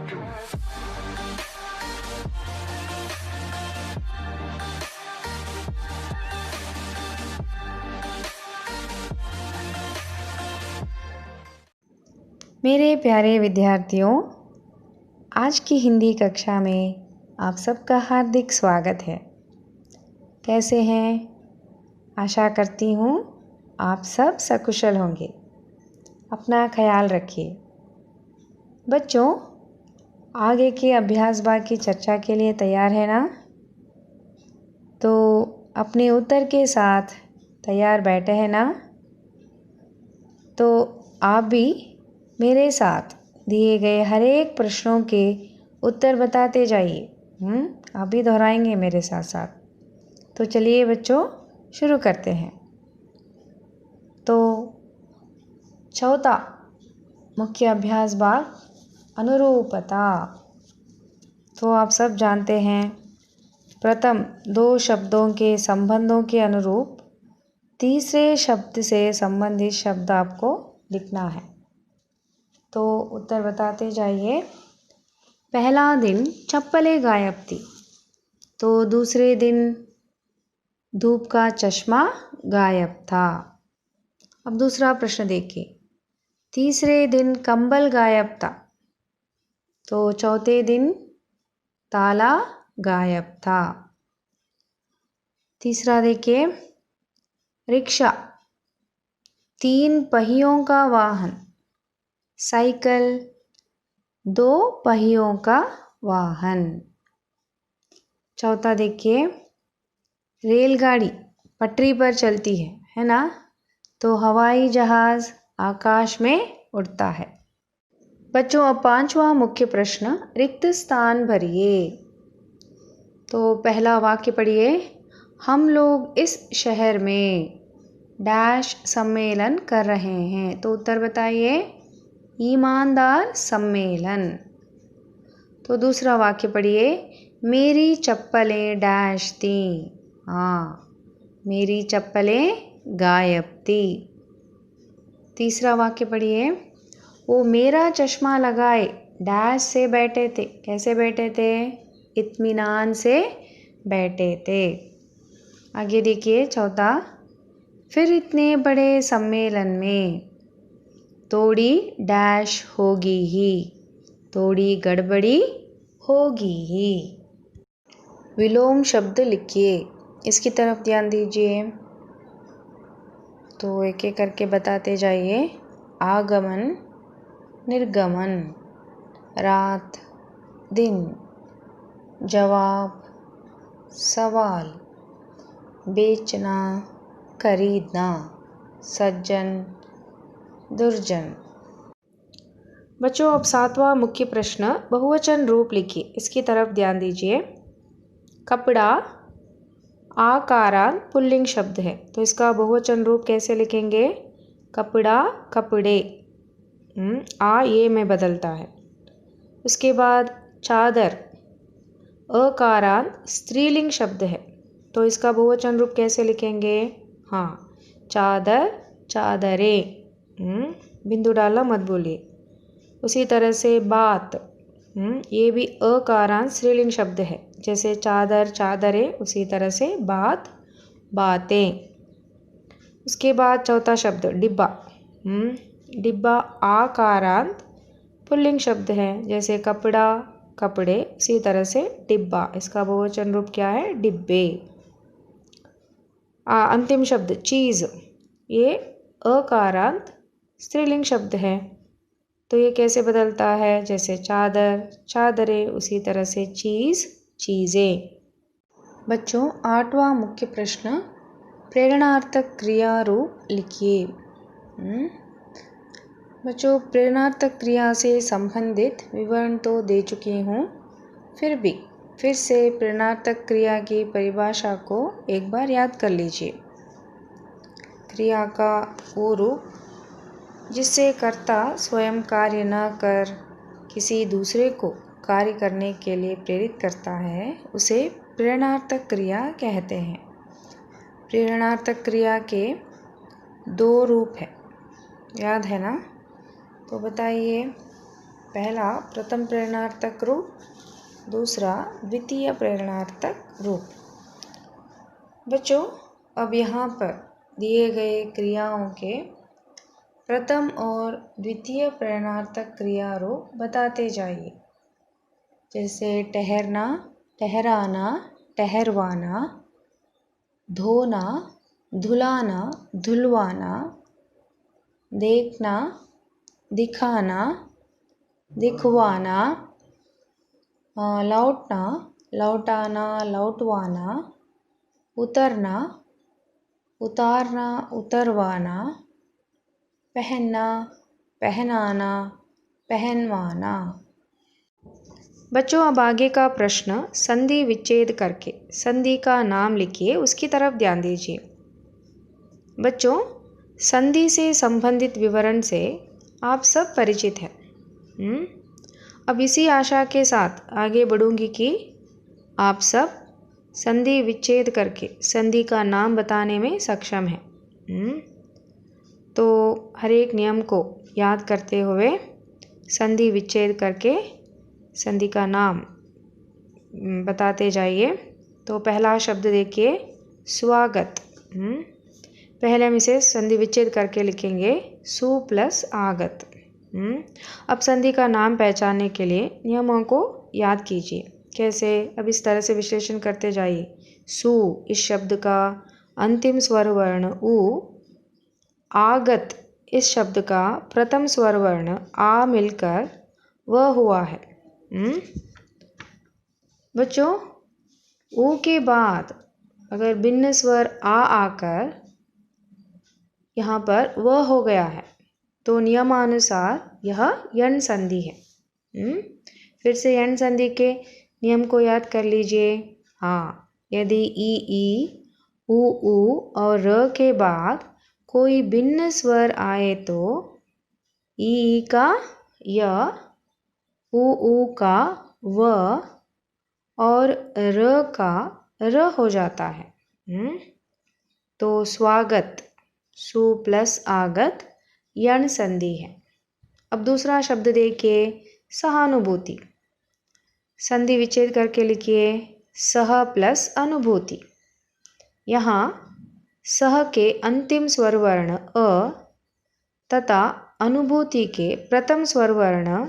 मेरे प्यारे विद्यार्थियों, आज की हिंदी कक्षा में आप सबका हार्दिक स्वागत है। कैसे हैं? आशा करती हूँ आप सब सकुशल होंगे। अपना ख्याल रखिए। बच्चों, आगे के अभ्यास भाग की चर्चा के लिए तैयार है ना? तो अपने उत्तर के साथ तैयार बैठे हैं ना? तो आप भी मेरे साथ दिए गए हर एक प्रश्नों के उत्तर बताते जाइए। आप भी दोहराएंगे मेरे साथ साथ। तो चलिए बच्चों, शुरू करते हैं। तो चौथा मुख्य अभ्यास भाग अनुरूपता। तो आप सब जानते हैं, प्रथम दो शब्दों के संबंधों के अनुरूप तीसरे शब्द से संबंधित शब्द आपको लिखना है। तो उत्तर बताते जाइए। पहला दिन चप्पलें गायब थी, तो दूसरे दिन धूप का चश्मा गायब था। अब दूसरा प्रश्न देखिए। तीसरे दिन कंबल गायब था, तो चौथे दिन ताला गायब था। तीसरा देखिए, रिक्शा 3 पहियों का वाहन, साइकिल 2 पहियों का वाहन। चौथा देखिए, रेलगाड़ी पटरी पर चलती है ना? तो हवाई जहाज आकाश में उड़ता है। बच्चों, अब पांचवा मुख्य प्रश्न, रिक्त स्थान भरिए। तो पहला वाक्य पढ़िए। हम लोग इस शहर में डैश सम्मेलन कर रहे हैं। तो उत्तर बताइए। ईमानदार सम्मेलन। तो दूसरा वाक्य पढ़िए। मेरी चप्पलें डैश थी। हाँ, मेरी चप्पलें गायब थी। तीसरा वाक्य पढ़िए। वो मेरा चश्मा लगाए डैश से बैठे थे। कैसे बैठे थे? इत्मीनान से बैठे थे। आगे देखिए चौथा। फिर इतने बड़े सम्मेलन में थोड़ी डैश होगी ही, थोड़ी गड़बड़ी होगी ही। विलोम शब्द लिखिए, इसकी तरफ ध्यान दीजिए। तो एक एक करके बताते जाइए। आगमन, निर्गमन, रात, दिन, जवाब, सवाल, बेचना, खरीदना, सज्जन, दुर्जन। बच्चों, अब सातवां मुख्य प्रश्न, बहुवचन रूप लिखिए, इसकी तरफ ध्यान दीजिए। कपड़ा आकारांत पुल्लिंग शब्द है, तो इसका बहुवचन रूप कैसे लिखेंगे? कपड़ा, कपड़े। ये में बदलता है। उसके बाद चादर अकारांत स्त्रीलिंग शब्द है, तो इसका बहुवचन रूप कैसे लिखेंगे? हाँ, चादर, चादरें। बिंदु डालना मत भूलिए। उसी तरह से बात, ये भी अकारांत स्त्रीलिंग शब्द है, जैसे चादर, चादरें, उसी तरह से बात, बातें। उसके बाद चौथा शब्द डिब्बा। डिब्बा आकारांत पुल्लिंग शब्द है, जैसे कपड़ा, कपड़े, उसी तरह से डिब्बा, इसका बहुवचन रूप क्या है? डिब्बे। अंतिम शब्द चीज़, ये अकारांत स्त्रीलिंग शब्द है, तो ये कैसे बदलता है? जैसे चादर, चादरें, उसी तरह से चीज़, चीज़ें। बच्चों, आठवां मुख्य प्रश्न, प्रेरणार्थक क्रिया रूप लिखिए। बच्चों, प्रेरणार्थक क्रिया से संबंधित विवरण तो दे चुकी हूँ, फिर से प्रेरणार्थक क्रिया की परिभाषा को एक बार याद कर लीजिए। क्रिया का वो रूप जिससे कर्ता स्वयं कार्य न कर किसी दूसरे को कार्य करने के लिए प्रेरित करता है, उसे प्रेरणार्थक क्रिया कहते हैं। प्रेरणार्थक क्रिया के 2 रूप हैं, याद है ना? तो बताइए। पहला प्रथम प्रेरणार्थक रूप, दूसरा द्वितीय प्रेरणार्थक रूप। बच्चों, अब यहाँ पर दिए गए क्रियाओं के प्रथम और द्वितीय प्रेरणार्थक क्रिया रूप बताते जाइए। जैसे ठहरना, ठहराना, ठहरवाना, धोना, धुलाना, धुलवाना, देखना, दिखाना, दिखवाना, लौटना, लौटाना, लौटवाना, उतरना, उतारना, उतरवाना, पहनना, पहनाना, पहनवाना। बच्चों, अब आगे का प्रश्न संधि विच्छेद करके संधि का नाम लिखिए, उसकी तरफ ध्यान दीजिए। बच्चों, संधि से संबंधित विवरण से आप सब परिचित हैं। अब इसी आशा के साथ आगे बढ़ूंगी कि आप सब संधि विच्छेद करके संधि का नाम बताने में सक्षम हैं। तो हर एक नियम को याद करते हुए संधि विच्छेद करके संधि का नाम बताते जाइए। तो पहला शब्द देखिए, स्वागत। पहले हम इसे संधि विच्छेद करके लिखेंगे, सु प्लस आगत। अब संधि का नाम पहचानने के लिए नियमों को याद कीजिए। कैसे? अब इस तरह से विश्लेषण करते जाइए। सु इस शब्द का अंतिम स्वर वर्ण उ, आगत इस शब्द का प्रथम स्वर वर्ण आ मिलकर व हुआ है। बच्चों, उ के बाद अगर भिन्न स्वर आ आकर यहाँ पर व हो गया है तो नियमानुसार यह यण संधि है। फिर से यण संधि के नियम को याद कर लीजिए। हाँ, यदि ई, उ और र के बाद कोई भिन्न स्वर आए तो ई का य, उ का व और र का र हो जाता है। तो स्वागत सु प्लस आगत यण संधि है। अब दूसरा शब्द देखिए, सहानुभूति। संधि विच्छेद करके लिखिए, सह प्लस अनुभूति। यहाँ सह के अंतिम स्वर वर्ण अ तथा अनुभूति के प्रथम स्वर वर्ण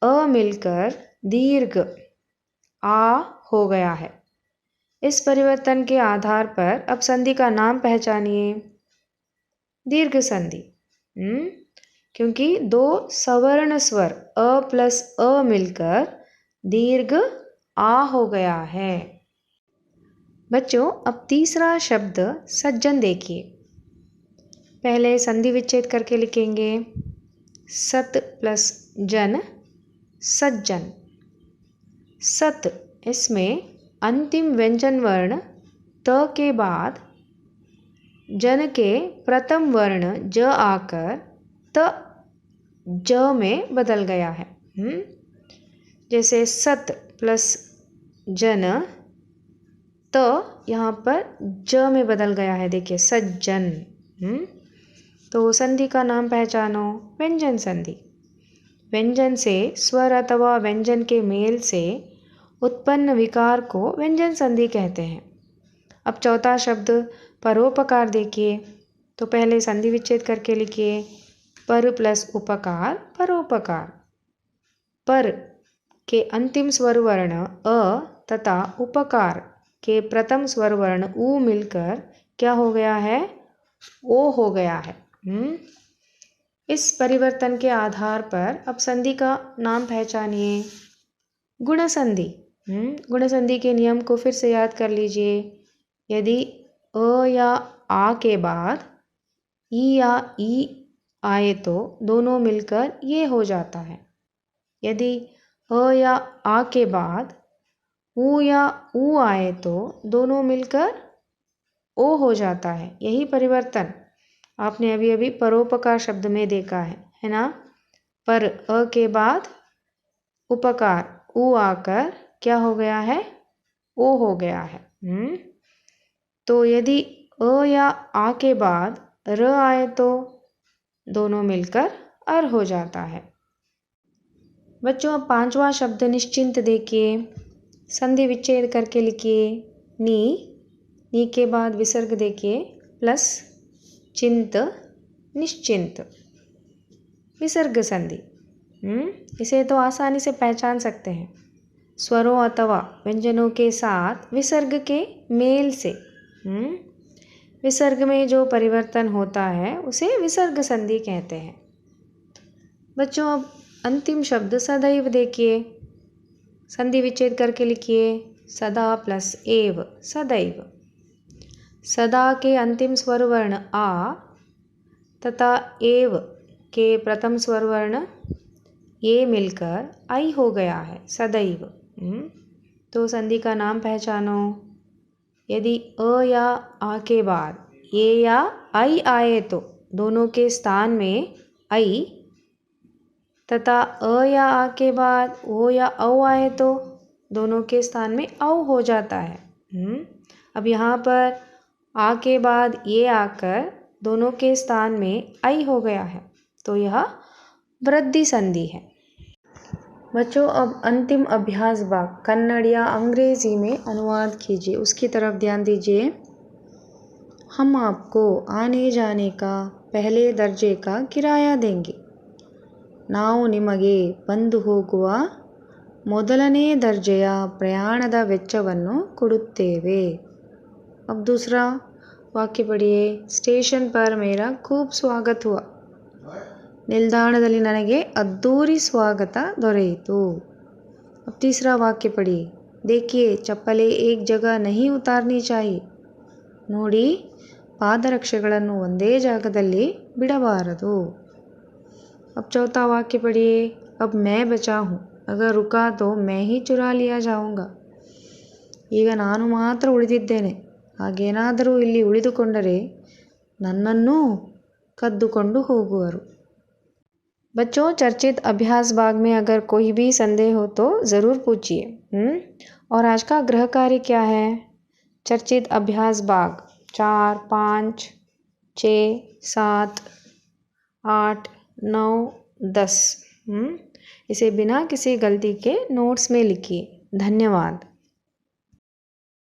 अ मिलकर दीर्घ आ हो गया है। इस परिवर्तन के आधार पर अब संधि का नाम पहचानिए। दीर्घ संधि। क्योंकि दो सवर्ण स्वर अ प्लस अ मिलकर दीर्घ आ हो गया है। बच्चों, अब तीसरा शब्द सज्जन देखिए। पहले संधि विच्छेद करके लिखेंगे, सत प्लस जन, सज्जन। सत इसमें अंतिम व्यंजन वर्ण त के बाद जन के प्रथम वर्ण ज आकर त ज में बदल गया है। जैसे सत प्लस जन त यहाँ पर ज में बदल गया है। देखिए, सज्जन। तो संधि का नाम पहचानो, व्यंजन संधि। व्यंजन से स्वर अथवा व्यंजन के मेल से उत्पन्न विकार को व्यंजन संधि कहते हैं। अब चौथा शब्द परोपकार देखिए। तो पहले संधि विच्छेद करके लिखिए, पर प्लस उपकार, परोपकार। पर के अंतिम स्वर वर्ण अ तथा उपकार के प्रथम स्वर वर्ण उ मिलकर क्या हो गया है? ओ हो गया है। इस परिवर्तन के आधार पर अब संधि का नाम पहचानिए। गुण संधि। गुण संधि के नियम को फिर से याद कर लीजिए। यदि अ या आ के बाद ई या ई आए तो दोनों मिलकर ये हो जाता है। यदि अ या आ के बाद उ या उ आए तो दोनों मिलकर ओ हो जाता है। यही परिवर्तन आपने अभी अभी परोपकार शब्द में देखा है ना? पर अ के बाद उपकार उ आकर क्या हो गया है? ओ हो गया है। तो यदि अ या आ के बाद र आए तो दोनों मिलकर अर हो जाता है। बच्चों अब पांचवा शब्द निश्चिंत देखिए। संधि विच्छेद करके लिखिए। नी के बाद विसर्ग देखिए प्लस चिंत निश्चिंत विसर्ग संधि। इसे तो आसानी से पहचान सकते हैं। स्वरों अथवा व्यंजनों के साथ विसर्ग के मेल से विसर्ग में जो परिवर्तन होता है उसे विसर्ग संधि कहते हैं। बच्चों अब अंतिम शब्द सदैव देखिए। संधि विच्छेद करके लिखिए सदा प्लस एव सदैव। सदा के अंतिम स्वर वर्ण आ तथा एव के प्रथम स्वर वर्ण ये मिलकर आई हो गया है सदैव। तो संधि का नाम पहचानो। यदि अ या आ के बाद ये या आई आए तो दोनों के स्थान में आई, तथा अ या आ के बाद ओ या औ आए तो दोनों के स्थान में औ हो जाता है। अब यहाँ पर आ के बाद ये आकर दोनों के स्थान में आई हो गया है, तो यह वृद्धि संधि है। बच्चों अब अंतिम अभ्यास भाग कन्नड़ या अंग्रेजी में अनुवाद कीजिए, उसकी तरफ ध्यान दीजिए। हम आपको आने जाने का पहले दर्जे का किराया देंगे। ನಾವು ನಿಮಗೆ ಬಂದು ಹೋಗುವ ಮೊದಲನೇ ದರ್ಜೆಯ ಪ್ರಯಾಣದ ವೆಚ್ಚವನ್ನು ಕೊಡುತ್ತೇವೆ। अब दूसरा वाक्य पढ़िए। स्टेशन पर मेरा खूब स्वागत हुआ। ನಿಲ್ದಾಣದಲ್ಲಿ ನನಗೆ ಅದ್ದೂರಿ ಸ್ವಾಗತ ದೊರೆಯಿತು। अब तीसरा वाक्य पढ़िए। देखिए चप्पलें एक जगह नहीं उतारनी चाहिए। ನೋಡಿ ಪಾದರಕ್ಷೆಗಳನ್ನು ಒಂದೇ ಜಾಗದಲ್ಲಿ ಬಿಡಬಾರದು। अब चौथा वाक्य पढ़िए। अब मैं बचा हूँ, अगर रुका तो मैं ही चुरा लिया जाऊँगा। ಈಗ ನಾನು ಮಾತ್ರ ಉಳಿದಿದ್ದೇನೆ, ಹಾಗೇನಾದರೂ ಇಲ್ಲಿ ಉಳಿದುಕೊಂಡರೆ ನನ್ನನ್ನೂ ಕದ್ದುಕೊಂಡು ಹೋಗುವರು। बच्चों चर्चित अभ्यास भाग में अगर कोई भी संदेह हो तो ज़रूर पूछिए। और आज का गृह कार्य क्या है? चर्चित अभ्यास भाग 4, 5, 6, 7, 8, 9, 10 इसे बिना किसी गलती के नोट्स में लिखिए। धन्यवाद।